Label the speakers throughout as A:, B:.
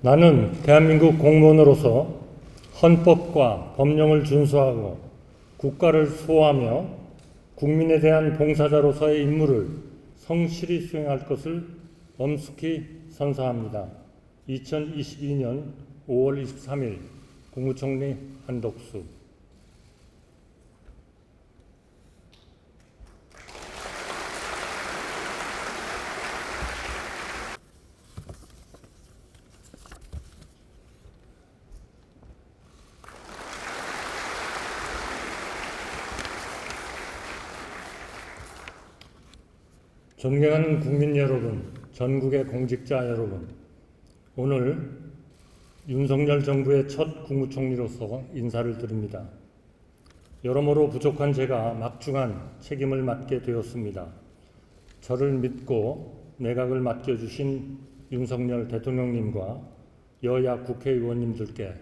A: 나는 대한민국 공무원으로서 헌법과 법령을 준수하고 국가를 수호하며 국민에 대한 봉사자로서의 임무를 성실히 수행할 것을 엄숙히 선서합니다. 2022년 5월 23일 국무총리 한덕수. 존경하는 국민 여러분, 전국의 공직자 여러분, 오늘 윤석열 정부의 첫 국무총리로서 인사를 드립니다. 여러모로 부족한 제가 막중한 책임을 맡게 되었습니다. 저를 믿고 내각을 맡겨주신 윤석열 대통령님과 여야 국회의원님들께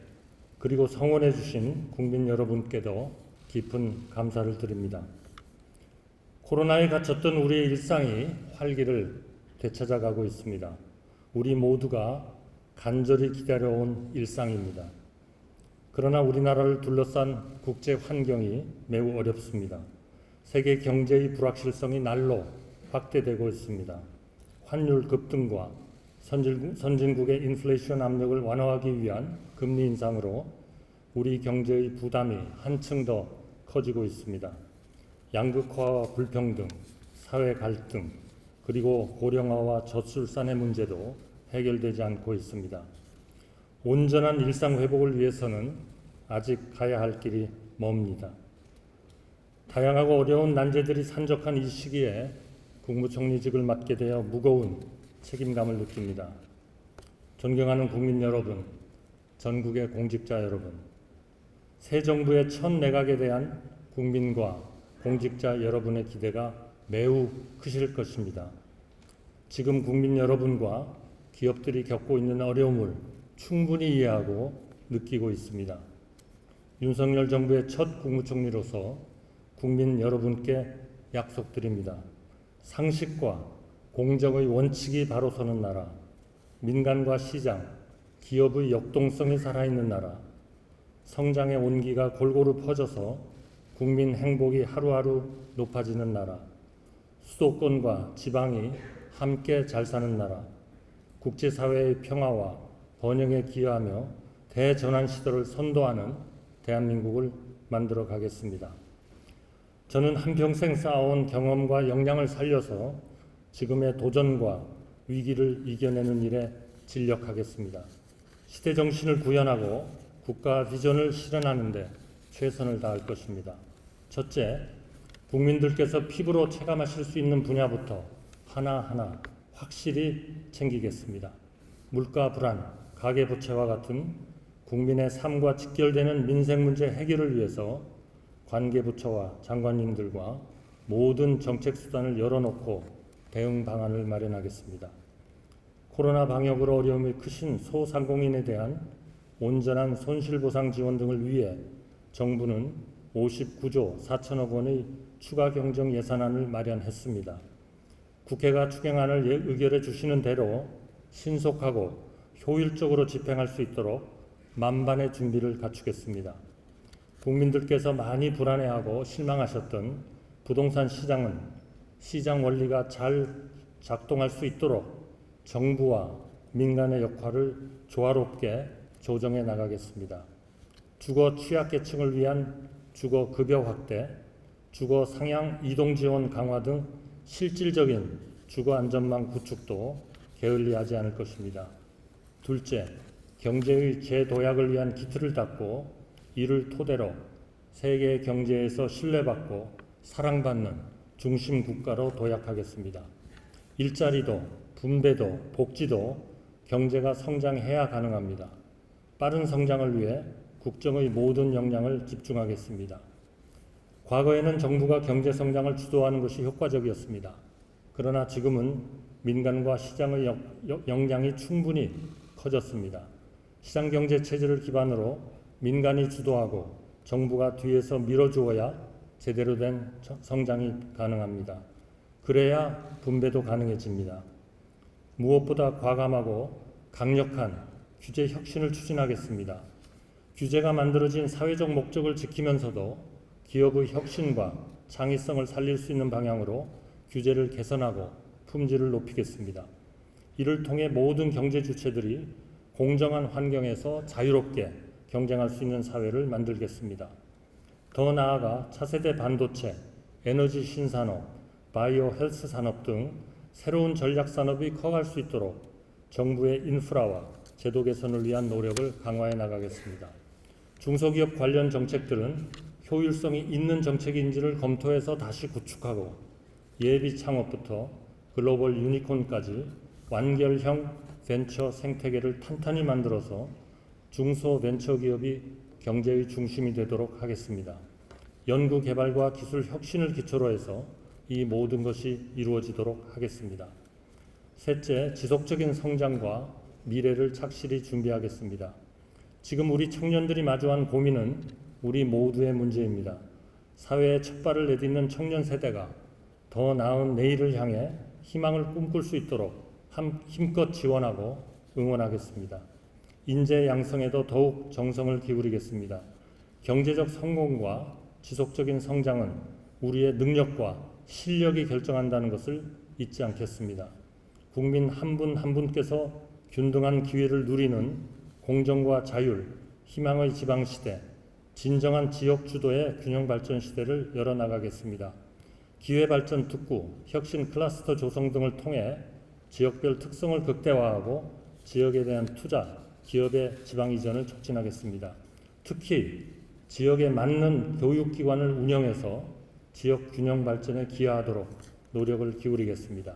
A: 그리고 성원해 주신 국민 여러분께도 깊은 감사를 드립니다. 코로나에 갇혔던 우리의 일상이 활기를 되찾아가고 있습니다. 우리 모두가 간절히 기다려온 일상입니다. 그러나 우리나라를 둘러싼 국제 환경이 매우 어렵습니다. 세계 경제의 불확실성이 날로 확대되고 있습니다. 환율 급등과 선진국의 인플레이션 압력을 완화하기 위한 금리 인상으로 우리 경제의 부담이 한층 더 커지고 있습니다. 양극화와 불평등, 사회 갈등, 그리고 고령화와 저출산의 문제도 해결되지 않고 있습니다. 온전한 일상 회복을 위해서는 아직 가야 할 길이 멉니다. 다양하고 어려운 난제들이 산적한 이 시기에 국무총리직을 맡게 되어 무거운 책임감을 느낍니다. 존경하는 국민 여러분, 전국의 공직자 여러분, 새 정부의 첫 내각에 대한 국민과 공직자 여러분의 기대가 매우 크실 것입니다. 지금 국민 여러분과 기업들이 겪고 있는 어려움을 충분히 이해하고 느끼고 있습니다. 윤석열 정부의 첫 국무총리로서 국민 여러분께 약속드립니다. 상식과 공정의 원칙이 바로 서는 나라, 민간과 시장, 기업의 역동성이 살아있는 나라, 성장의 온기가 골고루 퍼져서 국민 행복이 하루하루 높아지는 나라, 수도권과 지방이 함께 잘 사는 나라, 국제사회의 평화와 번영에 기여하며 대전환 시대를 선도하는 대한민국을 만들어 가겠습니다. 저는 한평생 쌓아온 경험과 역량을 살려서 지금의 도전과 위기를 이겨내는 일에 진력하겠습니다. 시대 정신을 구현하고 국가 비전을 실현하는 데 최선을 다할 것입니다. 첫째, 국민들께서 피부로 체감하실 수 있는 분야부터 하나하나 확실히 챙기겠습니다. 물가 불안, 가계부채와 같은 국민의 삶과 직결되는 민생 문제 해결을 위해서 관계부처와 장관님들과 모든 정책 수단을 열어놓고 대응 방안을 마련하겠습니다. 코로나 방역으로 어려움이 크신 소상공인에 대한 온전한 손실보상 지원 등을 위해 정부는 59조 4천억 원의 추가 경정 예산안을 마련했습니다. 국회가 추경안을 의결해 주시는 대로 신속하고 효율적으로 집행할 수 있도록 만반의 준비를 갖추겠습니다. 국민들께서 많이 불안해하고 실망하셨던 부동산 시장은 시장 원리가 잘 작동할 수 있도록 정부와 민간의 역할을 조화롭게 조정해 나가겠습니다. 주거 취약계층을 위한 주거 급여 확대, 주거 상향 이동 지원 강화 등 실질적인 주거 안전망 구축도 게을리하지 않을 것입니다. 둘째, 경제의 재도약을 위한 기틀을 닦고 이를 토대로 세계 경제에서 신뢰받고 사랑받는 중심 국가로 도약하겠습니다. 일자리도 분배도 복지도 경제가 성장해야 가능합니다. 빠른 성장을 위해 국정의 모든 역량을 집중하겠습니다. 과거에는 정부가 경제 성장을 주도하는 것이 효과적이었습니다. 그러나 지금은 민간과 시장의 역량이 충분히 커졌습니다. 시장경제 체제를 기반으로 민간이 주도하고 정부가 뒤에서 밀어주어야 제대로 된 성장이 가능합니다. 그래야 분배도 가능해집니다. 무엇보다 과감하고 강력한 규제 혁신을 추진하겠습니다. 규제가 만들어진 사회적 목적을 지키면서도 기업의 혁신과 창의성을 살릴 수 있는 방향으로 규제를 개선하고 품질을 높이겠습니다. 이를 통해 모든 경제 주체들이 공정한 환경에서 자유롭게 경쟁할 수 있는 사회를 만들겠습니다. 더 나아가 차세대 반도체, 에너지 신산업, 바이오 헬스 산업 등 새로운 전략 산업이 커갈 수 있도록 정부의 인프라와 제도 개선을 위한 노력을 강화해 나가겠습니다. 중소기업 관련 정책들은 효율성이 있는 정책인지를 검토해서 다시 구축하고 예비 창업부터 글로벌 유니콘까지 완결형 벤처 생태계를 탄탄히 만들어서 중소벤처기업이 경제의 중심이 되도록 하겠습니다. 연구개발과 기술 혁신을 기초로 해서 이 모든 것이 이루어지도록 하겠습니다. 셋째, 지속적인 성장과 미래를 착실히 준비하겠습니다. 지금 우리 청년들이 마주한 고민은 우리 모두의 문제입니다. 사회에 첫 발을 내딛는 청년 세대가 더 나은 내일을 향해 희망을 꿈꿀 수 있도록 힘껏 지원하고 응원하겠습니다. 인재 양성에도 더욱 정성을 기울이겠습니다. 경제적 성공과 지속적인 성장은 우리의 능력과 실력이 결정한다는 것을 잊지 않겠습니다. 국민 한 분 한 분께서 균등한 기회를 누리는 공정과 자율, 희망의 지방시대, 진정한 지역 주도의 균형 발전 시대를 열어나가겠습니다. 기회발전 특구, 혁신 클러스터 조성 등을 통해 지역별 특성을 극대화하고 지역에 대한 투자, 기업의 지방 이전을 촉진하겠습니다. 특히 지역에 맞는 교육기관을 운영해서 지역 균형 발전에 기여하도록 노력을 기울이겠습니다.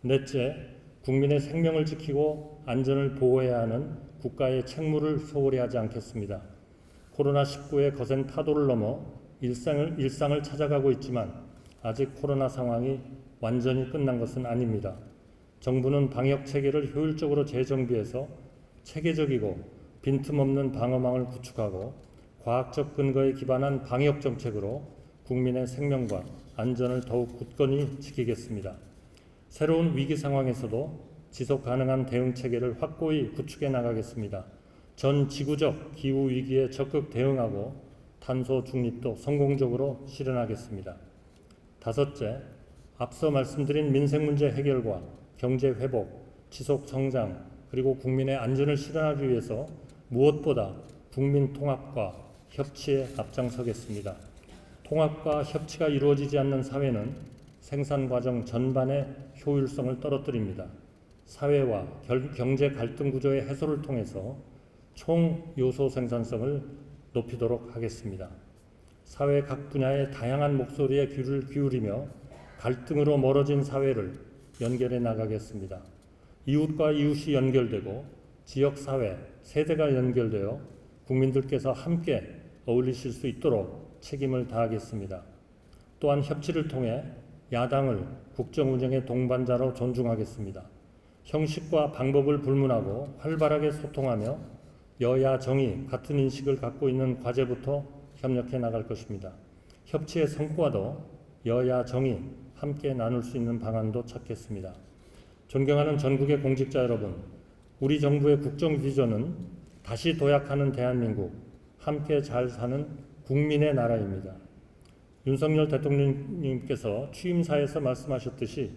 A: 넷째, 국민의 생명을 지키고 안전을 보호해야 하는 국가의 책무를 소홀히 하지 않겠습니다. 코로나19의 거센 파도를 넘어 일상을 찾아가고 있지만 아직 코로나 상황이 완전히 끝난 것은 아닙니다. 정부는 방역 체계를 효율적으로 재정비해서 체계적이고 빈틈없는 방어망을 구축하고 과학적 근거에 기반한 방역 정책으로 국민의 생명과 안전을 더욱 굳건히 지키겠습니다. 새로운 위기 상황에서도 지속 가능한 대응 체계를 확고히 구축해 나가겠습니다. 전 지구적 기후 위기에 적극 대응하고 탄소 중립도 성공적으로 실현하겠습니다. 다섯째, 앞서 말씀드린 민생 문제 해결과 경제 회복, 지속 성장, 그리고 국민의 안전을 실현하기 위해서 무엇보다 국민 통합과 협치에 앞장서겠습니다. 통합과 협치가 이루어지지 않는 사회는 생산 과정 전반의 효율성을 떨어뜨립니다. 사회와 경제 갈등 구조의 해소를 통해서 총 요소 생산성을 높이도록 하겠습니다. 사회 각 분야의 다양한 목소리에 귀를 기울이며 갈등으로 멀어진 사회를 연결해 나가겠습니다. 이웃과 이웃이 연결되고 지역사회, 세대가 연결되어 국민들께서 함께 어울리실 수 있도록 책임을 다하겠습니다. 또한 협치를 통해 야당을 국정 운영의 동반자로 존중하겠습니다. 형식과 방법을 불문하고 활발하게 소통하며 여야 정의 같은 인식을 갖고 있는 과제부터 협력해 나갈 것입니다. 협치의 성과도 여야 정의 함께 나눌 수 있는 방안도 찾겠습니다. 존경하는 전국의 공직자 여러분, 우리 정부의 국정 비전은 다시 도약하는 대한민국, 함께 잘 사는 국민의 나라입니다. 윤석열 대통령님께서 취임사에서 말씀하셨듯이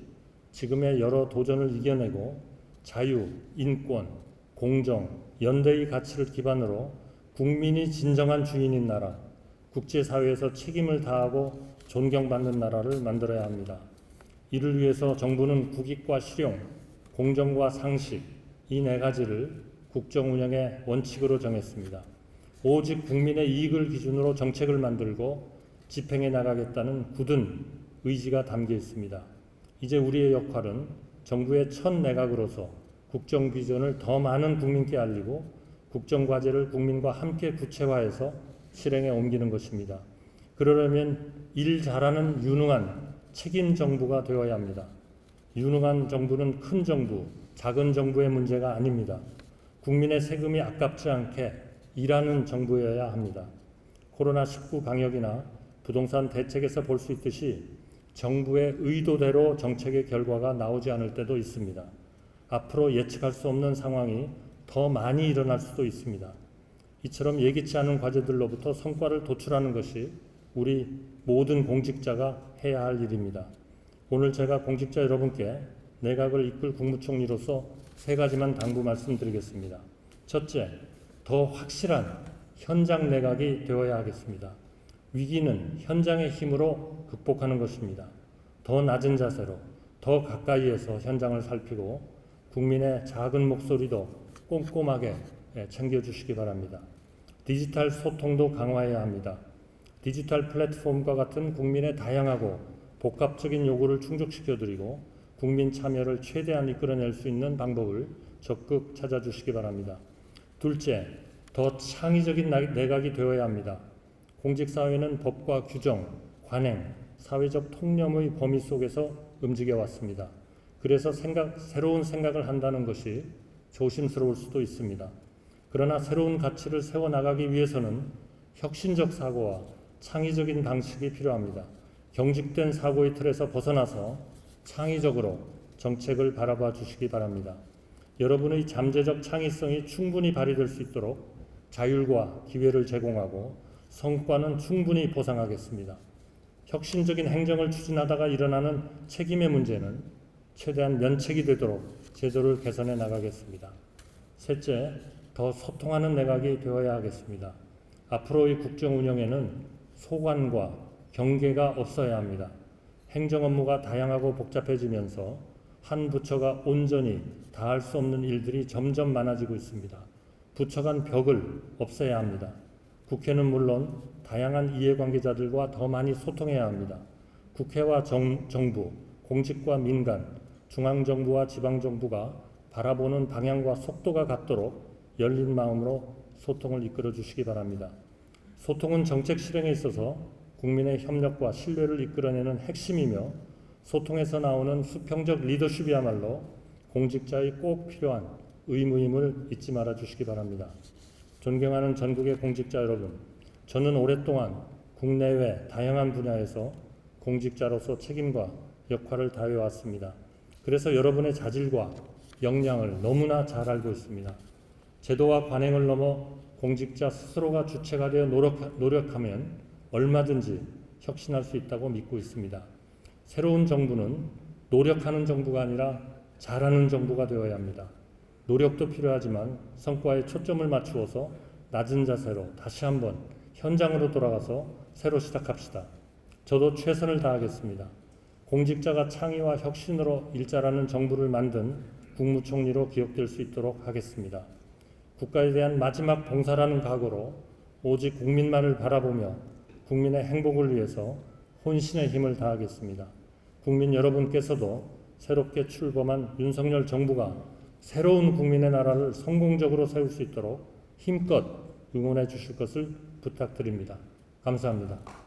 A: 지금의 여러 도전을 이겨내고 자유, 인권, 공정, 연대의 가치를 기반으로 국민이 진정한 주인인 나라, 국제사회에서 책임을 다하고 존경받는 나라를 만들어야 합니다. 이를 위해서 정부는 국익과 실용, 공정과 상식, 이 네 가지를 국정 운영의 원칙으로 정했습니다. 오직 국민의 이익을 기준으로 정책을 만들고 집행해 나가겠다는 굳은 의지가 담겨 있습니다. 이제 우리의 역할은 정부의 첫 내각으로서 국정 비전을 더 많은 국민께 알리고 국정 과제를 국민과 함께 구체화해서 실행에 옮기는 것입니다. 그러려면 일 잘하는 유능한 책임 정부가 되어야 합니다. 유능한 정부는 큰 정부, 작은 정부의 문제가 아닙니다. 국민의 세금이 아깝지 않게 일하는 정부여야 합니다. 코로나19 방역이나 부동산 대책에서 볼 수 있듯이 정부의 의도대로 정책의 결과가 나오지 않을 때도 있습니다. 앞으로 예측할 수 없는 상황이 더 많이 일어날 수도 있습니다. 이처럼 예기치 않은 과제들로부터 성과를 도출하는 것이 우리 모든 공직자가 해야 할 일입니다. 오늘 제가 공직자 여러분께 내각을 이끌 국무총리로서 3가지만 당부 말씀드리겠습니다. 첫째, 더 확실한 현장 내각이 되어야 하겠습니다. 위기는 현장의 힘으로 극복하는 것입니다. 더 낮은 자세로, 더 가까이에서 현장을 살피고 국민의 작은 목소리도 꼼꼼하게 챙겨주시기 바랍니다. 디지털 소통도 강화해야 합니다. 디지털 플랫폼과 같은 국민의 다양하고 복합적인 요구를 충족시켜드리고 국민 참여를 최대한 이끌어낼 수 있는 방법을 적극 찾아주시기 바랍니다. 둘째, 더 창의적인 내각이 되어야 합니다. 공직사회는 법과 규정, 관행, 사회적 통념의 범위 속에서 움직여 왔습니다. 그래서 새로운 생각을 한다는 것이 조심스러울 수도 있습니다. 그러나 새로운 가치를 세워나가기 위해서는 혁신적 사고와 창의적인 방식이 필요합니다. 경직된 사고의 틀에서 벗어나서 창의적으로 정책을 바라봐 주시기 바랍니다. 여러분의 잠재적 창의성이 충분히 발휘될 수 있도록 자율과 기회를 제공하고 성과는 충분히 보상하겠습니다. 혁신적인 행정을 추진하다가 일어나는 책임의 문제는 최대한 면책이 되도록 제도를 개선해 나가겠습니다. 셋째, 더 소통하는 내각이 되어야 하겠습니다. 앞으로의 국정 운영에는 소관과 경계가 없어야 합니다. 행정 업무가 다양하고 복잡해지면서 한 부처가 온전히 다 할 수 없는 일들이 점점 많아지고 있습니다. 부처 간 벽을 없애야 합니다. 국회는 물론 다양한 이해관계자들과 더 많이 소통해야 합니다. 국회와 정부, 공직과 민간, 중앙정부와 지방정부가 바라보는 방향과 속도가 같도록 열린 마음으로 소통을 이끌어 주시기 바랍니다. 소통은 정책 실행에 있어서 국민의 협력과 신뢰를 이끌어내는 핵심이며 소통에서 나오는 수평적 리더십이야말로 공직자의 꼭 필요한 의무임을 잊지 말아 주시기 바랍니다. 존경하는 전국의 공직자 여러분, 저는 오랫동안 국내외 다양한 분야에서 공직자로서 책임과 역할을 다해왔습니다. 그래서 여러분의 자질과 역량을 너무나 잘 알고 있습니다. 제도와 관행을 넘어 공직자 스스로가 주체가 되어 노력하면 얼마든지 혁신할 수 있다고 믿고 있습니다. 새로운 정부는 노력하는 정부가 아니라 잘하는 정부가 되어야 합니다. 노력도 필요하지만 성과에 초점을 맞추어서 낮은 자세로 다시 한번 현장으로 돌아가서 새로 시작합시다. 저도 최선을 다하겠습니다. 공직자가 창의와 혁신으로 일자라는 정부를 만든 국무총리로 기억될 수 있도록 하겠습니다. 국가에 대한 마지막 봉사라는 각오로 오직 국민만을 바라보며 국민의 행복을 위해서 혼신의 힘을 다하겠습니다. 국민 여러분께서도 새롭게 출범한 윤석열 정부가 새로운 국민의 나라를 성공적으로 세울 수 있도록 힘껏 응원해 주실 것을 부탁드립니다. 감사합니다.